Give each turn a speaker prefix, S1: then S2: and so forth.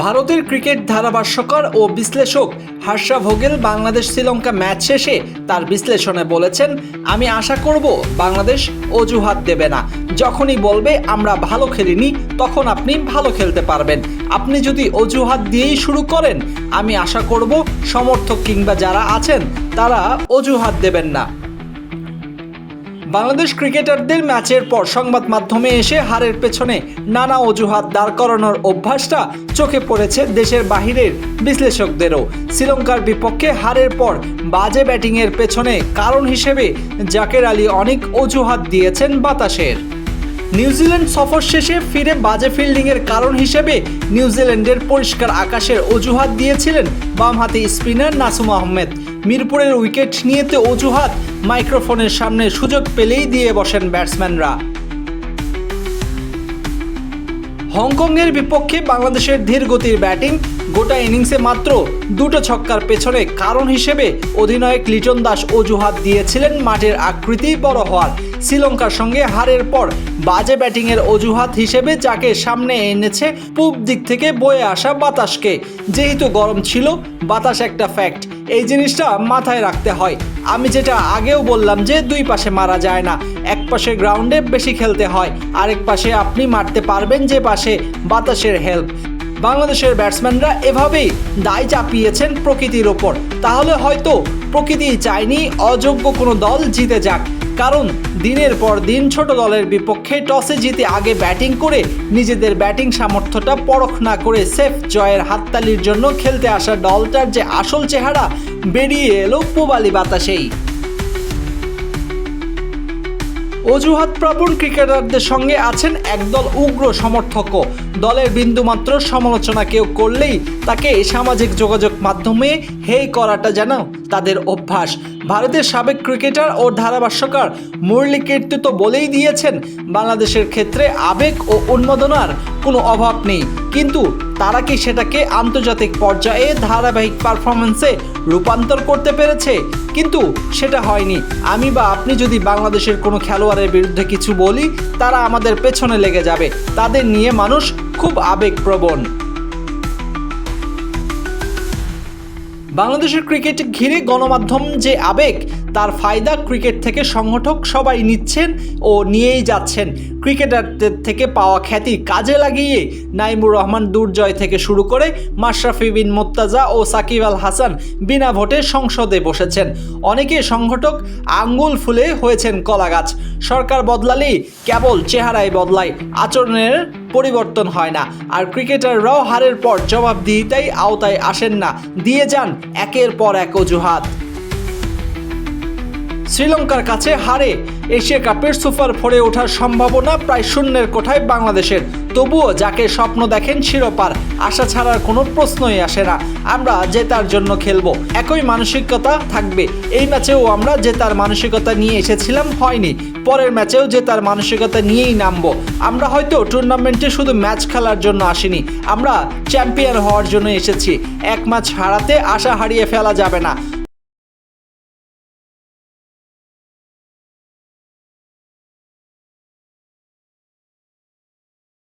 S1: ভারতের ক্রিকেট ধারাভাষ্যকার ও বিশ্লেষক হর্ষা ভোগেল বাংলাদেশ শ্রীলঙ্কা ম্যাচ শেষে তার বিশ্লেষণে বলেছেন, আমি আশা করব বাংলাদেশ অজুহাত দেবে না। যখনই বলবে আমরা ভালো খেলিনি তখন আপনি ভালো খেলতে পারবেন। আপনি যদি অজুহাত দিয়েই শুরু করেন, আমি আশা করব সমর্থক কিংবা যারা আছেন তারা অজুহাত দেবেন না। বাংলাদেশ ক্রিকেটারদের ম্যাচের পর সংবাদ মাধ্যমে এসে হারের পেছনে নানা অজুহাত দাঁড় করানোর অভ্যাসটা চোখে পড়েছে দেশের বাহিরের বিশ্লেষকদেরও। শ্রীলঙ্কার বিপক্ষে হারের পর বাজে ব্যাটিংয়ের পেছনে কারণ হিসেবে জাকের আলী অনেক অজুহাত দিয়েছেন বাতাসের। নিউজিল্যান্ড সফর শেষে ফিরে বাজে ফিল্ডিংয়ের কারণ হিসেবে নিউজিল্যান্ডের পরিষ্কার আকাশের অজুহাত দিয়েছিলেন বামহাতি স্পিনার নাসুম আহমেদ। মিরপুরের উইকেট নিয়েতে অজুহাত মাইক্রোফোনের সামনে সুযোগ পেলেই দিয়ে বসেন ব্যাটসম্যানরা। হংকংয়ের বিপক্ষে বাংলাদেশের ধীরগতির ব্যাটিং, গোটা ইনিংসে মাত্র দুটো ছক্কার পেছনে কারণ হিসেবে অধিনায়ক লিটন দাস অজুহাত দিয়েছিলেন মাঠের আকৃতি বড় হওয়ার। শ্রীলঙ্কার সঙ্গে হারের পর বাজে ব্যাটিংয়ের অজুহাত হিসেবে যাকে সামনে এনেছে পূব দিক থেকে বয়ে আসা বাতাসকে। যেহেতু গরম ছিল, বাতাস একটা ফ্যাক্ট, এই জিনিসটা মাথায় রাখতে হয়। আমি যেটা আগেও বললাম যে দুই পাশে মারা যায় না, এক পাশে গ্রাউন্ডে বেশি খেলতে হয়, আরেক পাশে আপনি মারতে পারবেন যে পাশে বাতাসের হেল্প। বাংলাদেশের ব্যাটসম্যানরা এভাবেই দায় চাপিয়েছেন প্রকৃতির ওপর। তাহলে হয়তো প্রকৃতি চায়নি অযোগ্য কোনো দল জিতে যাক, কারণ দিনের পর দিন ছোট দলের বিপক্ষে টসে জিতে আগে ব্যাটিং করে নিজেদের ব্যাটিং সামর্থ্যটা পরখ না করে সেফ জয়ের হাততালির জন্য খেলতে আসা দলটার যে আসল চেহারা বেরিয়ে এলো পূবালী বাতাসেই। অজুহাত প্রবণ ক্রিকেটারদের সঙ্গে আছেন একদল উগ্র সমর্থকও। দলের বিন্দুমাত্র সমালোচনা কেউ করলেই তাকে সামাজিক যোগাযোগ মাধ্যমে হেয় করাটা যেন তাদের অভ্যাস। ভারতের সাবেক ক্রিকেটার ও ধারাভাষ্যকার মুরলী কীর্তি তো বলেই দিয়েছেন, বাংলাদেশের ক্ষেত্রে আবেগ ও উন্মাদনার কোনো অভাব নেই, কিন্তু তারা কি সেটাকে আন্তর্জাতিক পর্যায়ে ধারাবাহিক পারফরমেন্সে রূপান্তর করতে পেরেছে? কিন্তু সেটা হয়নি। আমি বা আপনি যদি বাংলাদেশের কোনো খেলোয়াড়ের বিরুদ্ধে কিছু বলি, তারা আমাদের পেছনে লেগে যাবে। তাদের নিয়ে মানুষ খুব আবেগপ্রবণ। বাংলাদেশের ক্রিকেট ঘিরে গণমাধ্যম যে আবেগ, তার ফায়দা ক্রিকেট থেকে সংগঠক সবাই নিচ্ছেন ও নিয়েই যাচ্ছেন। ক্রিকেটারদের থেকে পাওয়া খ্যাতি কাজে লাগিয়ে নাইমুর রহমান দুর্জয় থেকে শুরু করে মাশরাফি বিন মুর্তজা ও সাকিব আল হাসান বিনা ভোটে সংসদে বসেছেন। অনেকে সংগঠক আঙ্গুল ফুলে হয়েছেন কলাগাছ। সরকার বদলালেই কেবল চেহারায় বদলায়, আচরণের পরিবর্তন হয় না। আর ক্রিকেটাররাও হারের পর জবাবদিহিতাই আওতায় আসেন না, দিয়ে যান একের পর এক অজুহাত। শ্রীলঙ্কার কাছে হারে এশিয়া কাপের সুপার ফোরে ওঠার সম্ভাবনা প্রায় শূন্যের কোঠায় বাংলাদেশের। তবুও যাকে স্বপ্ন দেখেন শিরোপার, আশা ছাড়ার কোনো প্রশ্নই আসে না। আমরা জেতার জন্য খেলবো, একই মানসিকতা থাকবে। এই ম্যাচেও আমরা জেতার মানসিকতা নিয়ে এসেছিলাম, হয়নি। পরের ম্যাচেও জেতার মানসিকতা নিয়েই নামবো। আমরা হয়তো টুর্নামেন্টে শুধু ম্যাচ খেলার জন্য আসিনি, আমরা চ্যাম্পিয়ন হওয়ার জন্য এসেছি। এক ম্যাচ হারাতে আশা হারিয়ে ফেলা যাবে না।